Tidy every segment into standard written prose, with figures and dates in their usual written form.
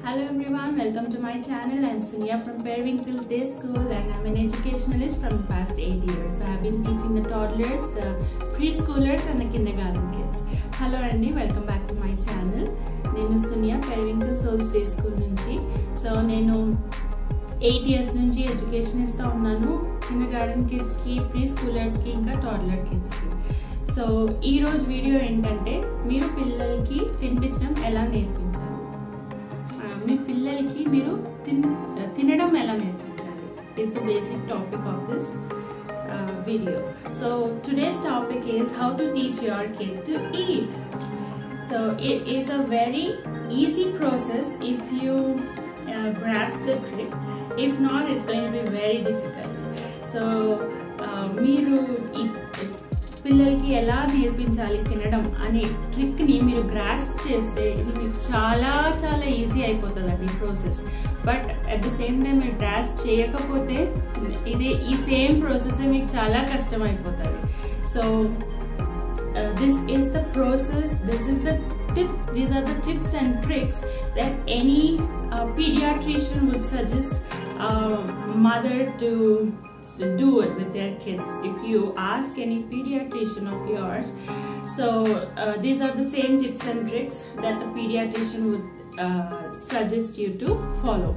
Hello everyone, welcome to my channel. I'm Sunya from Periwinklesoulsdayschool and I'm an educationalist from the past 8 years. I have been teaching the toddlers, the preschoolers and the kindergarten kids. Hello Andy, welcome back to my channel. Nenu Sunya, Periwinklesoulsdayschool nunchi. So nenu 8 years nunchi education istha unnanu kindergarten kids ki, preschoolers ki inka toddler kids ki. So ee roju video entante meeru pillalki tinపించడం ఎలా నేర్పించాలి, మీ పిల్లలకి మీరు తినడం ఎలా నేర్పించాలి is the basic topic of this video. So today's topic is how to teach your kid to eat. So it is a very easy process if you grasp the trick. If not, it's going to be very difficult. So మీరు పిల్లలకి ఎలా నేర్పించాలి తినడం అనే ట్రిక్ని మీరు grasp చేస్తే ఇది మీకు చాలా చాలా ఈజీ అయిపోతుందండి ఈ process. But at the same time మీరు గ్రాస్ప్ చేయకపోతే ఈ సేమ్ ప్రాసెస్ మీకు చాలా కష్టం అయిపోతుంది. So this is the process, these are the tips and tricks that any pediatrician would suggest mother to do it with their kids. If you ask any pediatrician of yours, so these are the same tips and tricks that the pediatrician would suggest you to follow.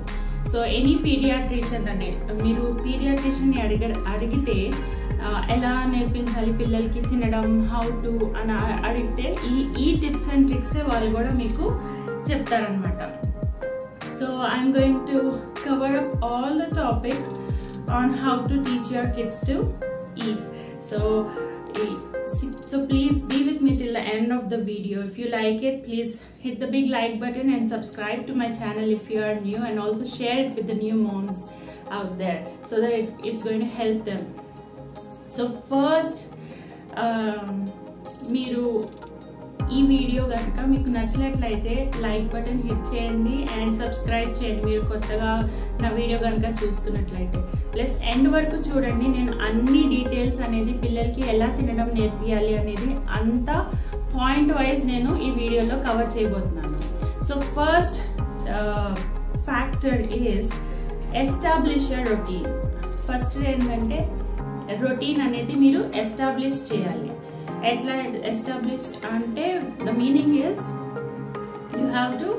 So any pediatrician ane meeru pediatrician ni adigite ela nerpinchali pillalki tinadam, how to ana adigite ee tips and tricks vallu kuda meeku cheptaru anamata. So I'm going to cover up all the topic on how to teach your kids to eat. So please be with me till the end of the video. If you like it, please hit the big like button and subscribe to my channel if you are new, and also share it with the new moms out there so that it's going to help them. So first, మీరు ఈ video కనుక మీకు నచ్చినట్లయితే like button hit చేయండి and subscribe చేయండి మీరు కొత్తగా నా వీడియో కనుక చూస్తున్నట్లయితే. ప్లస్ ఎండ్ వరకు చూడండి, నేను అన్ని డీటెయిల్స్ అనేది పిల్లలకి ఎలా తినడం నేర్పియాలి అనేది అంతా పాయింట్ వైజ్ నేను ఈ వీడియోలో కవర్ చేయబోతున్నాను. So first factor is establish your routine. First ఏంటంటే రొటీన్ అనేది మీరు ఎస్టాబ్లిష్ చేయాలి. ఎట్లా ఎస్టాబ్లిష్ అంటే the meaning is you have to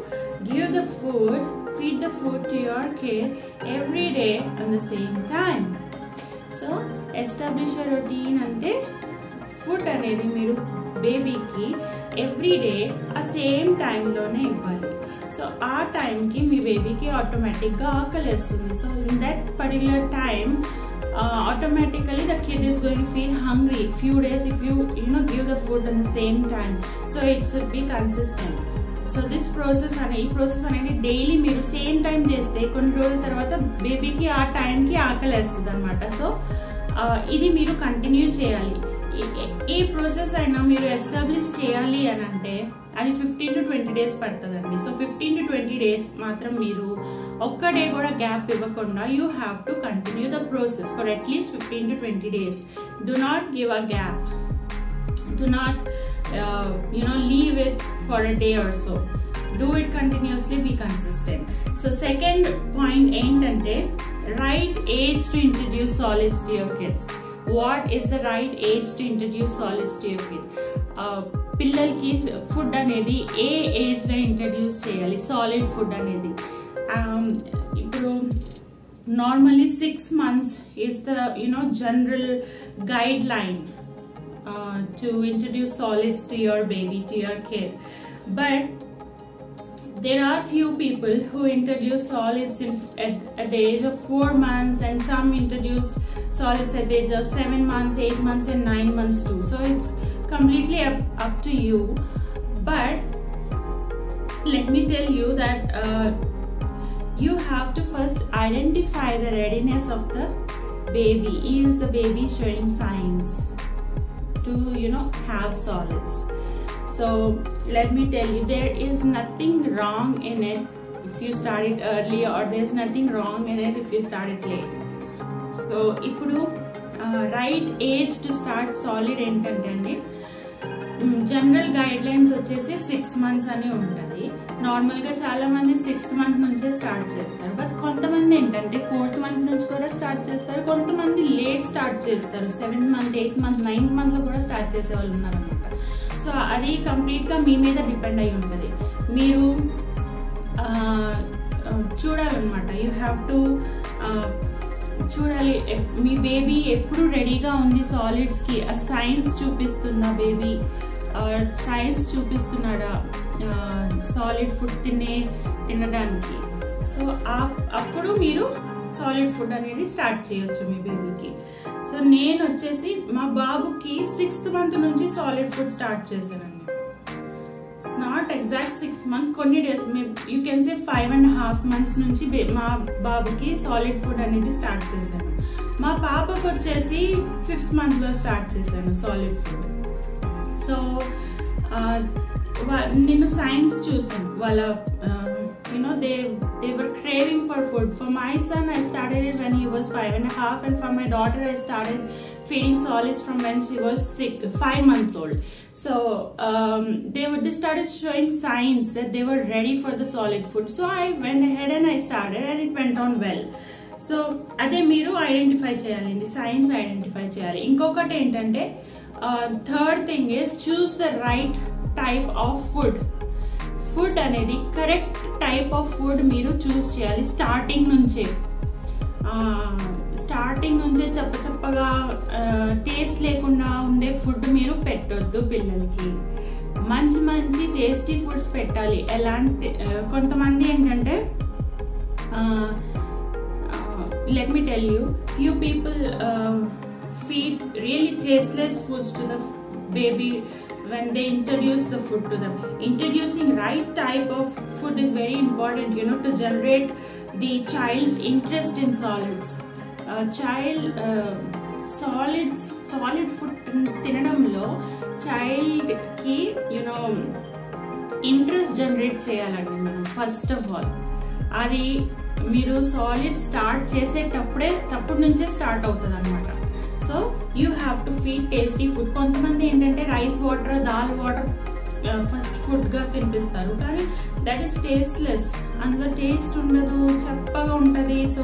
give the food, feed the food to your kid every day at the same time. So establish a routine ante food anedi meeru baby ki every day a same time lone ivvali. So aa time ki mee baby ki automatic ga aakalestundi. So in that particular time automatically the kid is going to feel hungry few days if you give the food at the same time. So it should be consistent. So this process అనేది daily మీరు same time చేస్తే కొన్ని రోజుల తర్వాత బేబీకి ఆ టైంకి ఆకలేస్తుంది అనమాట. సో ఇది మీరు కంటిన్యూ చేయాలి. ఏ ప్రాసెస్ అయినా మీరు ఎస్టాబ్లిష్ చేయాలి అని అంటే అది 15 to 20 days పడుతుందండి. సో 15 to 20 days మాత్రం మీరు ఒక్క డే కూడా గ్యాప్ ఇవ్వకుండా you have to continue the process for at least 15 to 20 days. Do not give a gap. Do not leave it for a day or so. Do it continuously, be consistent. So second point ఏంటంటే right age to introduce solids to your kids. What is the right age to introduce solids to your kid? పిల్లలకి food అనేది ఏ age లో introduce చేయాలి solid food అనేది? ఇప్పుడు normally 6 months is the general guideline to introduce solids to your baby, to your kid. But there are few people who introduce solids at the age of 4 months, and some introduced solids at the age of 7 months, 8 months and 9 months too. So it's completely up to you. But let me tell you that you have to first identify the readiness of the baby. Is the baby showing signs to have solids? So let me tell you, there is nothing wrong in it if you start it early, or there's nothing wrong in it if you start it late. So ippudu right age to start solid entante general guide lines వచ్చేసి 6 months అని ఉంటుంది. నార్మల్గా చాలా మంది 6th month నుంచే start చేస్తారు. But కొంతమంది ఏంటంటే 4th month నుంచి కూడా స్టార్ట్ చేస్తారు. కొంతమంది లేట్ స్టార్ట్ చేస్తారు. 7th month, 8th month, 9th monthలో కూడా స్టార్ట్ చేసే వాళ్ళు ఉన్నారనమాట. సో అది కంప్లీట్గా మీ మీద డిపెండ్ అయి ఉంటుంది. మీరు చూడాలన్నమాట. యూ హ్యావ్ టు చూడాలి మీ బేబీ ఎప్పుడు రెడీగా ఉంది సాలిడ్స్కి. ఆ సైన్స్ చూపిస్తుందా బేబీ, సైన్స్ చూపిస్తున్నాడా సాలిడ్ ఫుడ్ తినడానికి. సో అప్పుడు మీరు సాలిడ్ ఫుడ్ అనేది స్టార్ట్ చేయొచ్చు మీ బేబీకి. సో నేను వచ్చేసి మా బాబుకి 6th month నుంచి సాలిడ్ ఫుడ్ స్టార్ట్ చేశానండి. నాట్ ఎగ్జాక్ట్ 6th month, కొన్ని days you can say 5.5 months నుంచి మా బాబుకి సాలిడ్ ఫుడ్ అనేది స్టార్ట్ చేశాను. మా పాపకు వచ్చేసి 5th monthలో స్టార్ట్ చేశాను సాలిడ్ ఫుడ్. సో నేను సైన్స్ చూసాను వాళ్ళ they were craving for food. For my son, I started it when he was 5.5, and for my daughter, I started feeding solids from when she was 5 months old. So they started showing signs that they were ready for the solid food. So I went ahead and I started, and it went on well. So అదే మీరు identify చేయాలండి, science identify చేయాలి. ఇంకొకటి ఏంటంటే third thing is choose the right type of food. Food అనేది correct type of food మీరు చూస్ చేయాలి. Starting నుంచే చప్పగా టేస్ట్ లేకుండా ఉండే ఫుడ్ మీరు పెట్టొద్దు పిల్లలకి. మంచి మంచి టేస్టీ ఫుడ్స్ పెట్టాలి. ఎలాంటి కొంతమంది ఏంటంటే let me tell you, few people feed really tasteless foods to the baby when they introduce the food to them. Introducing right type of food is very important, to generate the child's interest in solids. Solid food తినడంలో child కి interest generate చేయాలండి మనం. First of all అది మీరు solid start చేసేటప్పటి నుంచే start అవుతుంది అనమాట. So you have to feed tasty food. కొంతమంది ఏంటంటే rice water, dal water first ఫుడ్గా తినిపిస్తారు, కానీ దట్ ఈస్ టేస్ట్లెస్. అందులో టేస్ట్ ఉండదు, చప్పగా ఉంటుంది. సో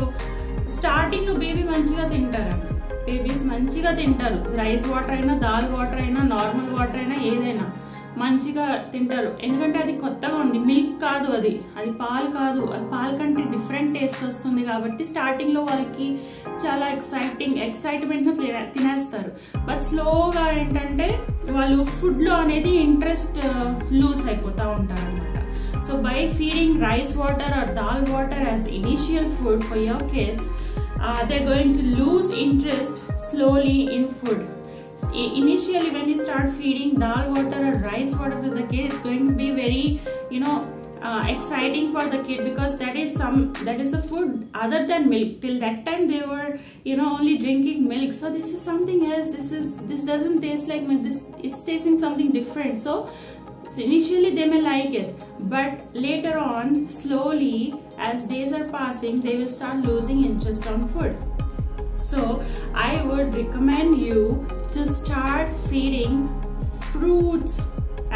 స్టార్టింగ్లో బేబీ మంచిగా తింటారండి. బేబీస్ మంచిగా తింటారు. రైస్ వాటర్ అయినా, దాల్ వాటర్ అయినా, నార్మల్ వాటర్ అయినా, ఏదైనా మంచిగా తింటారు. ఎందుకంటే అది కొత్తగా ఉంది. మిల్క్ కాదు, అది పాలు కాదు. అది పాలు కంటే డిఫరెంట్ టేస్ట్ వస్తుంది. కాబట్టి స్టార్టింగ్లో వాళ్ళకి చాలా ఎక్సైట్మెంట్గా తినేస్తారు. బట్ స్లోగా ఏంటంటే వాళ్ళు ఫుడ్లో అనేది ఇంట్రెస్ట్ లూజ్ అయిపోతూ ఉంటారు అనమాట. So by feeding rice water or dal water as initial food for your kids, they're going to lose interest slowly in food. Initially when you start feeding dal water or rice water to the kid, it's going to be very exciting for the kid, because that is the food other than milk. Till that time they were only drinking milk. So this is something else. This doesn't taste like milk. It's tasting something different. So initially they may like it, but later on, slowly as days are passing, they will start losing interest on food. So I would recommend you to start feeding fruits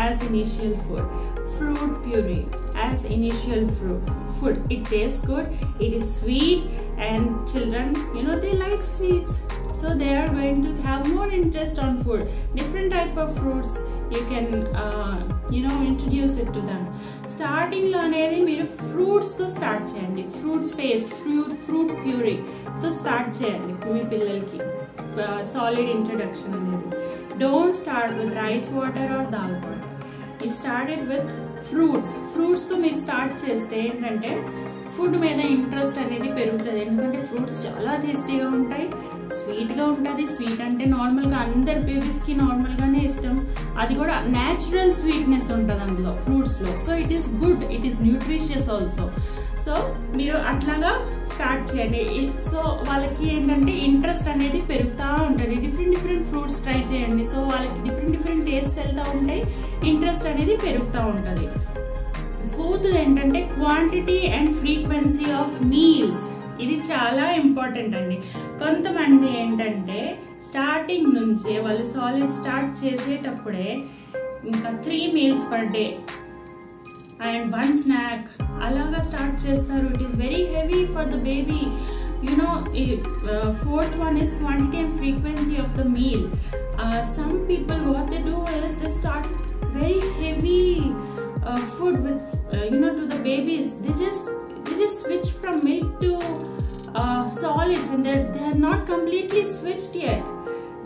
as initial food. Fruit puree as initial food. It tastes good, it is sweet, and children, they like sweets, so they are going to have more interest on food. Different type of fruits you can introduce it to them. Starting lo anedi meeru fruits tho start cheyandi. Fruits paste, fruit puree tho start cheyandi మీ పిల్లలకి. Solid introduction anedi. Don't start with rice water or dal water. You started with fruits తో మీరు start చేస్తే ఏంటంటే food మీద interest అనేది పెరుగుతుంది. ఎందుకంటే fruits చాలా టేస్టీగా ఉంటాయి, స్వీట్గా ఉంటుంది. స్వీట్ అంటే నార్మల్గా అందరి బేబీస్కి నార్మల్గానే ఇష్టం. అది కూడా న్యాచురల్ స్వీట్నెస్ ఉంటుంది అందులో ఫ్రూట్స్లో. So it is good, it is nutritious also. So మీరు అట్లాగా స్టార్ట్ చేయండి. సో వాళ్ళకి ఏంటంటే ఇంట్రెస్ట్ అనేది పెరుగుతూ ఉంటుంది. డిఫరెంట్ ఫ్రూట్స్ ట్రై చేయండి. సో వాళ్ళకి డిఫరెంట్ టేస్ట్ వెళ్తూ ఉంటాయి, ఇంట్రెస్ట్ అనేది పెరుగుతూ ఉంటుంది. ఫోర్త్ ఏంటంటే quantity and frequency of meals. ఇది చాలా ఇంపార్టెంట్ అండి. కొంతమంది ఏంటంటే స్టార్టింగ్ నుంచే వాళ్ళు సాలిడ్ స్టార్ట్ చేసేటప్పుడే ఇంకా 3 meals per day and 1 snack అలాగా స్టార్ట్ చేస్తారు. It is very heavy for the baby. You know, fourth one is quantity and frequency of the meal. Some people, what they do is they start very heavy food with to the babies. They just switch from milk to solids, and they are not completely switched yet.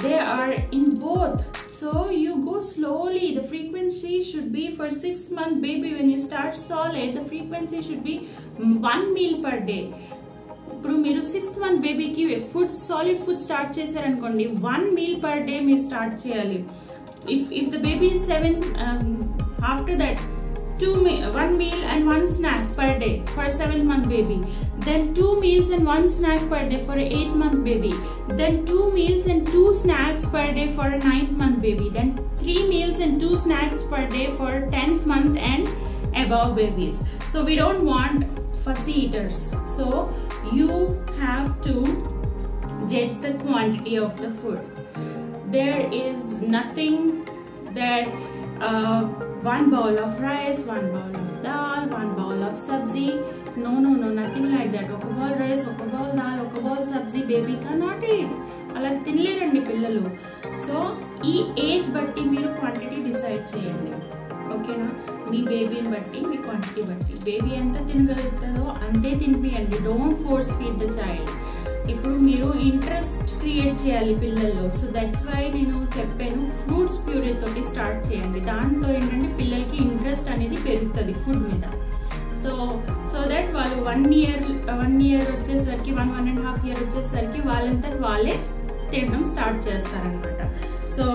They are in both. So you go slowly. The frequency should be for 6-month baby. When you start solid, the frequency should be 1 meal per day. ఇప్పుడు మీరు 6th month బేబీకి food solid food start చేశారనుకోండి, 1 meal per day మీరు start చేయాలి. If the baby is 7, after that 1 meal and 1 snack per day for 7th month baby, then 2 meals and 1 snack per day for a 8th month baby, then 2 meals and 2 snacks per day for a 9th month baby, then 3 meals and 2 snacks per day for 10th month and above babies. So we don't want fussy eaters. So you have to judge the quantity of the food. There is nothing that 1 bowl of rice, 1 bowl of dal, 1 bowl of sabzi. No, nothing like that. Oka bowl rice, oka bowl dal, oka bowl sabzi, baby cannot eat. Ala tinlerandi pillalu. So ee age batti meeru quantity decide cheyandi. Okay na? మీ బేబీని బట్టి, మీ quantity బట్టి, baby ఎంత తినగలుగుతుందో అంతే తినిపియండి. Don't force feed the child. ఇప్పుడు మీరు ఇంట్రెస్ట్ క్రియేట్ చేయాలి పిల్లల్లో. సో దట్స్ వై నేను చెప్పాను ఫ్రూట్స్ ప్యూరీ తోటి స్టార్ట్ చేయండి. దాంతో ఏంటంటే పిల్లలకి ఇంట్రెస్ట్ అనేది పెరుగుతుంది ఫుడ్ మీద. సో దట్ వాళ్ళు 1 year వచ్చేసరికి 1.5 year వచ్చేసరికి వాళ్ళంతా వాళ్ళే తినడం స్టార్ట్ చేస్తారనమాట. సో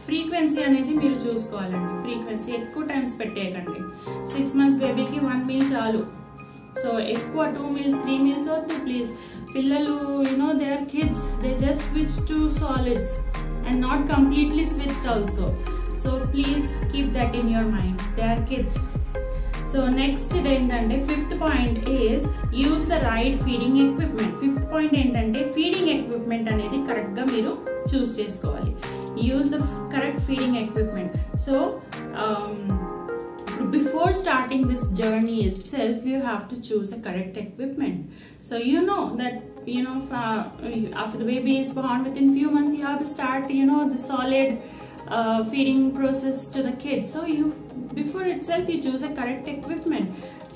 ఫ్రీక్వెన్సీ అనేది మీరు చూసుకోవాలండి. ఫ్రీక్వెన్సీ ఎక్కువ టైమ్స్ పెట్టేయకండి. 6 months బేబీకి 1 meal చాలు. సో ఎక్కువ 2 meals 3 meals వద్దు ప్లీజ్. పిల్లలు they are kids, they just switch to solids and not completely switched also. So please keep that in your mind. They are kids. So next ఏంటంటే 5th point is use the right feeding equipment. 5th point ఏంటంటే feeding equipment అనేది కరెక్ట్గా మీరు చూస్ చేసుకోవాలి. Use the correct feeding equipment. So before starting this journey itself, you have to choose a correct equipment. So you know that after the baby is born, within few months you have to start the solid feeding process to the kids. So before itself you choose a correct equipment.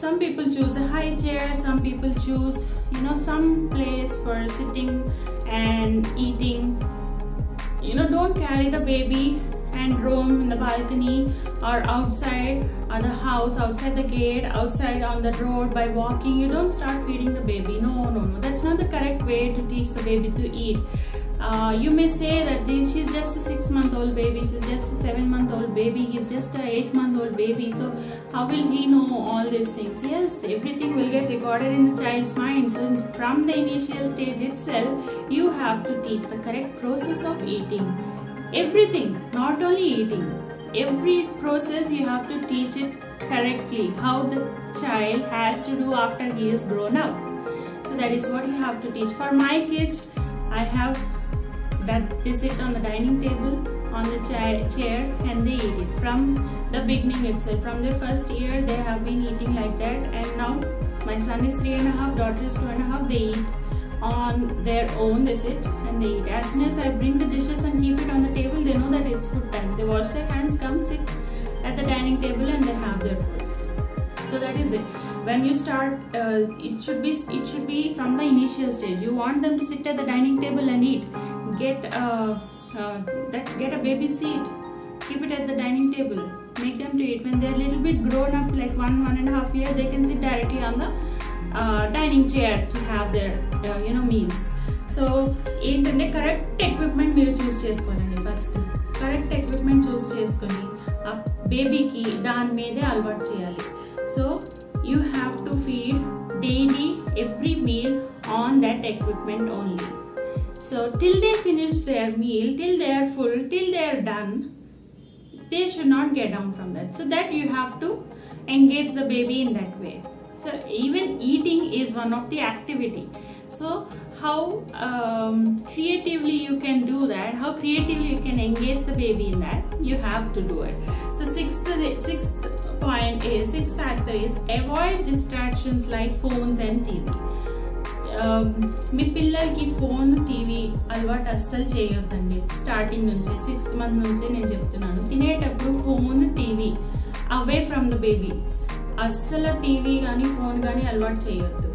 Some people choose a high chair, some people choose some place for sitting and eating. Don't carry the baby and roam in the balcony or outside the house, outside the gate, outside on the road by walking. You don't start feeding the baby. No. That's not the correct way to teach the baby to eat. You may say that she's just a 6-month-old baby, she's just a 7-month-old baby, he's just a 8-month-old baby, so how will he know all these things? Yes, everything will get recorded in the child's mind. So from the initial stage itself, you have to teach the correct process of eating. Everything, not only eating, every process you have to teach it correctly, how the child has to do after he is grown up. So that is what you have to teach. For my kids, I have that they sit on the dining table, on the chair, and they eat it from the beginning itself. From their first year they have been eating like that, and now my son is 3.5, daughter is 2.5. They eat on their own, they sit and they eat. As soon as I bring the dishes and keep it on the table, they know that it's food time. They wash their hands, come sit at the dining table, and they have their food. So that is it. When you start, it should be from the initial stage. You want them to sit at the dining table and eat. Get a baby seat, keep it at the dining table, make them to eat. When they're a little bit grown up, like 1.5 years, they can sit directly on the dining chair to have their meals. So ఏంటంటే correct equipment మీరు చూస్ చేసుకోవాలండి. First correct equipment చూస్ చేసుకొని ఆ బేబీకి దాని మీదే అలవాటు చేయాలి. So you have to feed daily every meal on that equipment only. So till they finish their meal, till they are full, till they are done, they should not get down from that. So that you have to engage the baby in that way. So even eating is one of the activity. So how creatively you can do that, how creatively you can engage the baby in that, you have to do it. So sixth factor is avoid distractions like phones and TV. మీ పిల్లలకి phone TV అలవాటు అస్సలు చేయొద్దండి. Starting నుంచి 6th month నుంచే నేను చెప్తున్నాను, తినేటప్పుడు phone TV away from the baby. అస్సలు టీవీ కానీ ఫోన్ కానీ అలవాటు చేయొద్దు.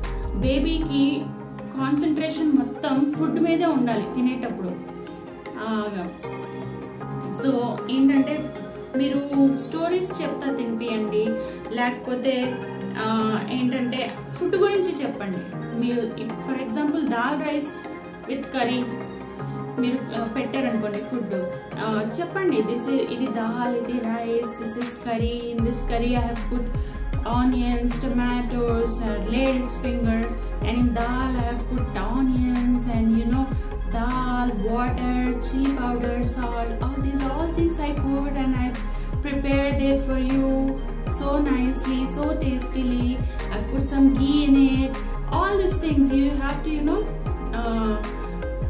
బేబీకి కాన్సన్ట్రేషన్ మొత్తం ఫుడ్ మీదే ఉండాలి తినేటప్పుడు. సో ఏంటంటే మీరు స్టోరీస్ చెప్తా తినిపియండి, లేకపోతే ఏంటంటే ఫుడ్ గురించి చెప్పండి. మీరు for example dal rice with curry మీరు పెట్టారనుకోండి ఫుడ్, చెప్పండి ఇది దాల్, ఇది rice, this is curry, in this curry I have put onions, tomatoes, lady's finger, and in dal I have put onions and dal, water, chili powder, salt, all things I put and I prepared it for you so nicely, so tastily. I put some ghee in it. All these things you have to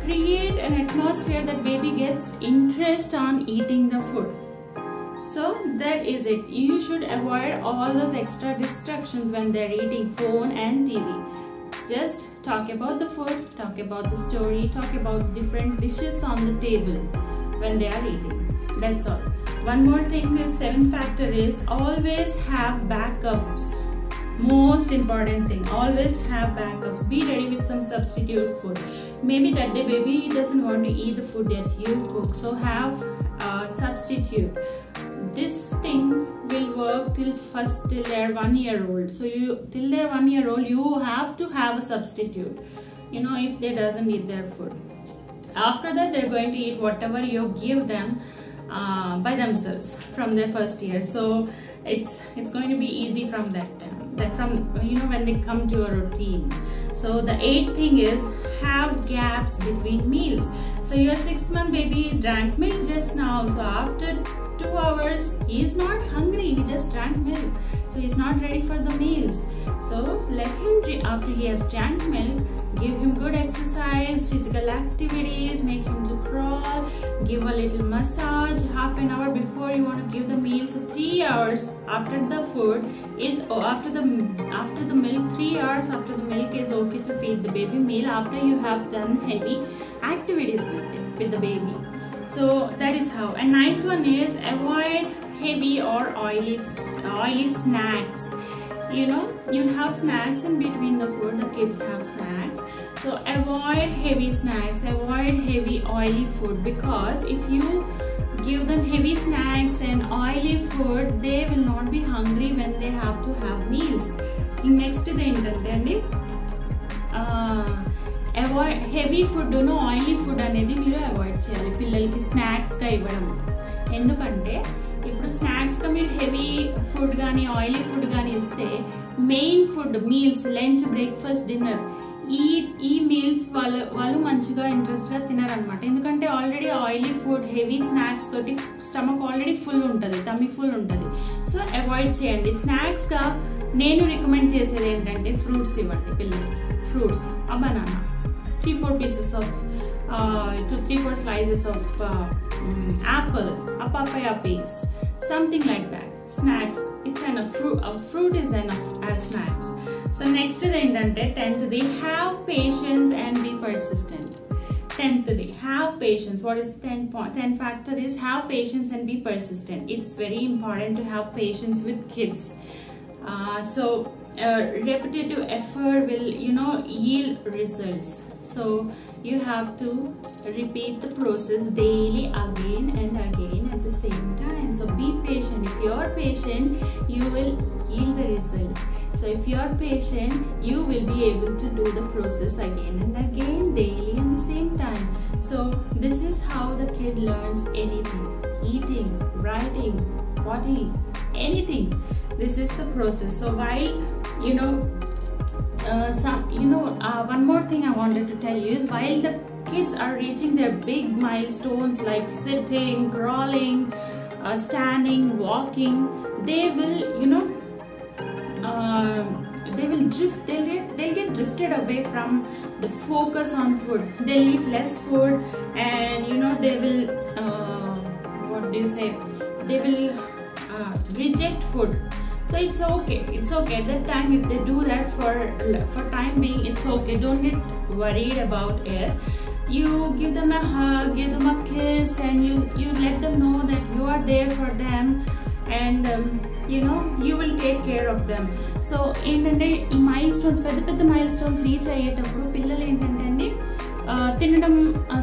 create an atmosphere that baby gets interest on eating the food. So that is it. You should avoid all those extra distractions when they're eating phone and TV. Just talk about the food, talk about the story, talk about different dishes on the table when they are eating. That's all. One more thing is 7th factor is always have backups. Most important thing, always have backups. Be ready with some substitute food. Maybe that day baby doesn't want to eat the food that you cook, so have substitute. This thing will work till they're 1 year old. So till they're 1 year old, you have to have a substitute, if they doesn't eat their food. After that, they're going to eat whatever you give them by themselves from their first year. So it's going to be easy from that time, when they come to a routine. So the 8th thing is have gaps between meals. So your 6th month baby drank milk just now, so after 2 hours he is not hungry, he just drank milk, so he's not ready for the meals. So let him drink. After he has drank milk, give him good exercise, physical activities, make him to crawl, give a little massage half an hour before you want to give the meal. So 3 hours after the food is after the milk, 3 hours after the milk is okay to feed the baby meal, after you have done heavy activities with the baby. So that is how. And 9th one is avoid heavy or oily snacks. You'll have snacks in between the food, the kids have snacks. So avoid heavy snacks, avoid heavy oily food, because if you give them heavy snacks and oily food, they will not be hungry when they have to have meals. Next is the avoid heavy food, oily food అనేది మీరు avoid చేయాలి పిల్లలకి స్నాక్స్గా ఇవ్వడం. ఎందుకంటే ఇప్పుడు స్నాక్స్గా మీరు heavy food కానీ oily food కానీ ఇస్తే main food meals, lunch, breakfast, dinner ఈ మీల్స్ వాళ్ళు మంచిగా ఇంట్రెస్ట్గా తినరనమాట. ఎందుకంటే already oily food, heavy snacks తోటి స్టమక్ ఆల్రెడీ ఫుల్ ఉంటుంది, టమ్మీ ఫుల్ ఉంటుంది. సో అవాయిడ్ చేయండి. స్నాక్స్గా నేను రికమెండ్ చేసేది ఏంటంటే ఫ్రూట్స్ ఇవ్వండి పిల్లలకి. Fruits, a banana, 3-4 pieces of 3-4 slices of apple, a papaya piece, something like that. Snacks, it's enough. Fruit is enough as snacks. So next is the 10th day, have patience and be persistent. 10th day, have patience. What is 10 factor is have patience and be persistent. It's very important to have patience with kids. Repetitive effort will yield results. So you have to repeat the process daily, again and again at the same time. So be patient. If you are patient, you will yield the result. So if you are patient, you will be able to do the process again and again, daily at the same time. So this is how the kid learns anything: eating, writing, potty, anything. This is the process. So while one more thing I wanted to tell you is, while the kids are reaching their big milestones like sitting, crawling, standing, walking, they will they will drift, they'll get drifted away from the focus on food. They'll eat less food, and you know, they will what do you say, they will reject food. So it's okay at that time. If they do that for time being, it's okay. Don't get worried about it. You give them a hug, give them a kiss, and you let them know that you are there for them, and you know, you will take care of them. So ఏంటంటే ఈ mile stones, పెద్ద mile stones reach అయ్యేటప్పుడు పిల్లలు ఏంటంటే అండి తినడం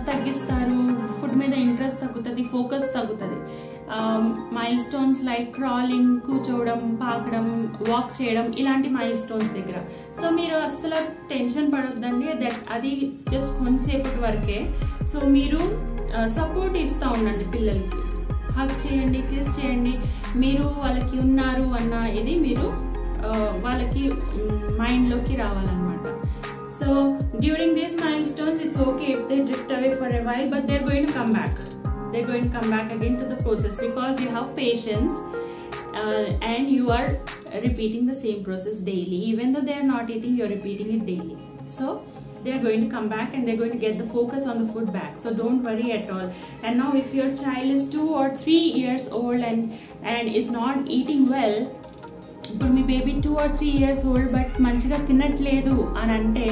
తగ్గిస్తారు, food మీద ఇంట్రెస్ట్ తగ్గుతుంది, ఫోకస్ తగ్గుతుంది. మైల్ స్టోన్స్ లైక్ క్రాలింగ్, కూర్చోవడం, పాకడం, వాక్ చేయడం, ఇలాంటి మైల్ స్టోన్స్ దగ్గర. సో మీరు అస్సలు టెన్షన్ పడొద్దండి, అది జస్ట్ కొంతసేపటి వరకే. సో మీరు సపోర్ట్ ఇస్తూ ఉండండి పిల్లలకి, హగ్ చేయండి, కిస్ చేయండి. మీరు వాళ్ళకి ఉన్నారు అన్న ఇది మీరు వాళ్ళకి మైండ్లోకి రావాలన్నమాట. So during these mile stones it's okay if they drift away for a while, but they're going to come back. They're going to come back again to the process because you have patience, and you are repeating the same process daily. Even though they are not eating, you're repeating it daily. So they are going to come back, and they're going to get the focus on the food back. So don't worry at all. And now if your child is 2 or 3 years old and is not eating well, ఇప్పుడు మీ baby 2 or 3 years old but మంచిగా తినట్లేదు అని అంటే,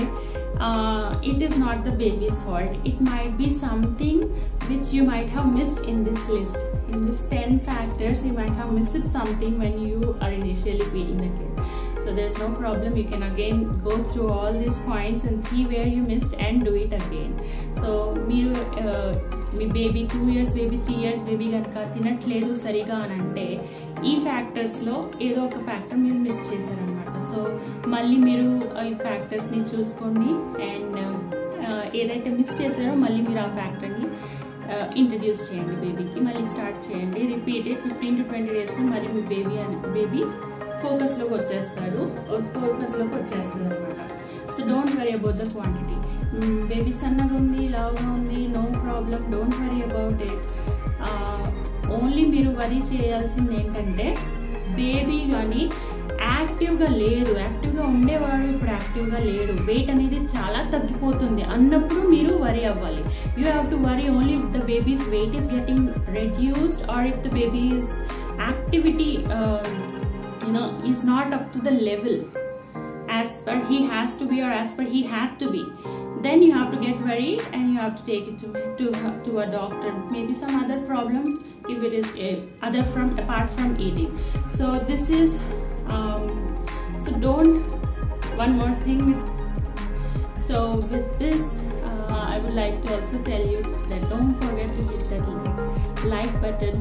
it is not the baby's fault. It might be something which you might have missed in this list. In this 10 factors, you might have missed something when you are initially feeding the kid. So there's no problem. You can again go through all these points and see where you missed and do it again. So మీరు మీ baby 2 years baby 3 years baby కనుక తినట్లేదు సరిగా అని అంటే, ఈ ఫ్యాక్టర్స్లో ఏదో ఒక ఫ్యాక్టర్ మీరు మిస్ చేశారనమాట. సో మళ్ళీ మీరు ఈ ఫ్యాక్టర్స్ని చూసుకోండి, అండ్ ఏదైతే మిస్ చేశారో మళ్ళీ మీరు ఆ ఫ్యాక్టర్ని ఇంట్రడ్యూస్ చేయండి బేబీకి, మళ్ళీ స్టార్ట్ చేయండి. రిపీటెడ్ 15 to 20 daysలో మరి మీ బేబీ ఫోకస్లోకి వచ్చేస్తుంది అనమాట. So don't worry about the quantity. Baby సన్నగా ఉంది, లావుగా ఉంది, no problem, don't worry about it. Only మీరు వరీ చేయాల్సింది ఏంటంటే, బేబీ కానీ యాక్టివ్గా లేదు, యాక్టివ్గా ఉండేవాడు ఇప్పుడు యాక్టివ్గా లేడు, వెయిట్ అనేది చాలా తగ్గిపోతుంది అన్నప్పుడు మీరు వరీ అవ్వాలి. You have to worry only if the baby's weight is getting reduced, or if the baby's activity is not up to the level as per he has to be or as per he had to be. Then you have to get worried and you have to take it to a doctor. Maybe some other problem if it is apart from eating. So this is so don't, one more thing. So with this I would like to also tell you that don't forget to hit that like button,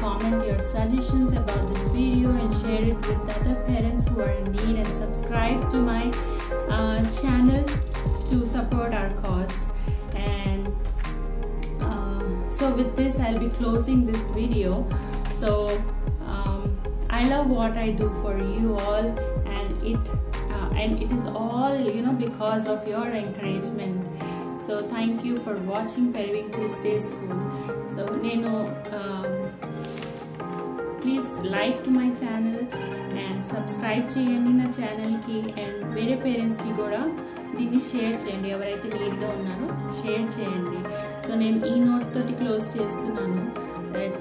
comment your suggestions about this video and share it with other parents who are in need, and subscribe to my channel to support our cause. And so with this I'll be closing this video. So I love what I do for you all, and it is all because of your encouragement. So thank you for watching Periwinkle's Day School. So please like to my channel and subscribe cheyandi na channel ki, and vere parents ki kuda దీన్ని share చేయండి, ఎవరైతే నీడ్గా ఉన్నారో share చేయండి. So నేను ఈ note తోటి close చేస్తున్నాను. That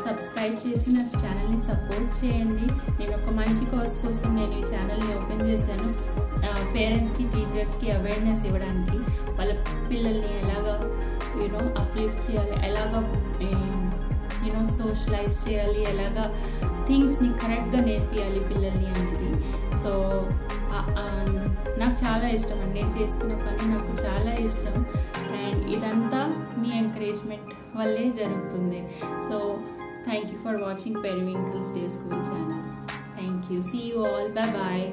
subscribe చేసి నా ఛానల్ని సపోర్ట్ చేయండి. నేను ఒక మంచి కోర్స్ కోసం నేను ఈ ఛానల్ని ఓపెన్ చేశాను, పేరెంట్స్కి టీచర్స్కి అవేర్నెస్ ఇవ్వడానికి. వాళ్ళ పిల్లల్ని ఎలాగా అప్లిఫ్ట్ చేయాలి, ఎలాగా సోషలైజ్ చేయాలి, ఎలాగా థింగ్స్ని కరెక్ట్గా నేర్పియాలి పిల్లల్ని అనేది. సో నాకు చాలా ఇష్టం అండి, నేను చేస్తున్న పని నాకు చాలా ఇష్టం, అండ్ ఇదంతా మీ ఎంకరేజ్మెంట్ వల్లే జరుగుతుంది. So thank you for watching Periwinkle's Day School channel. Thank you. See you all. Bye bye.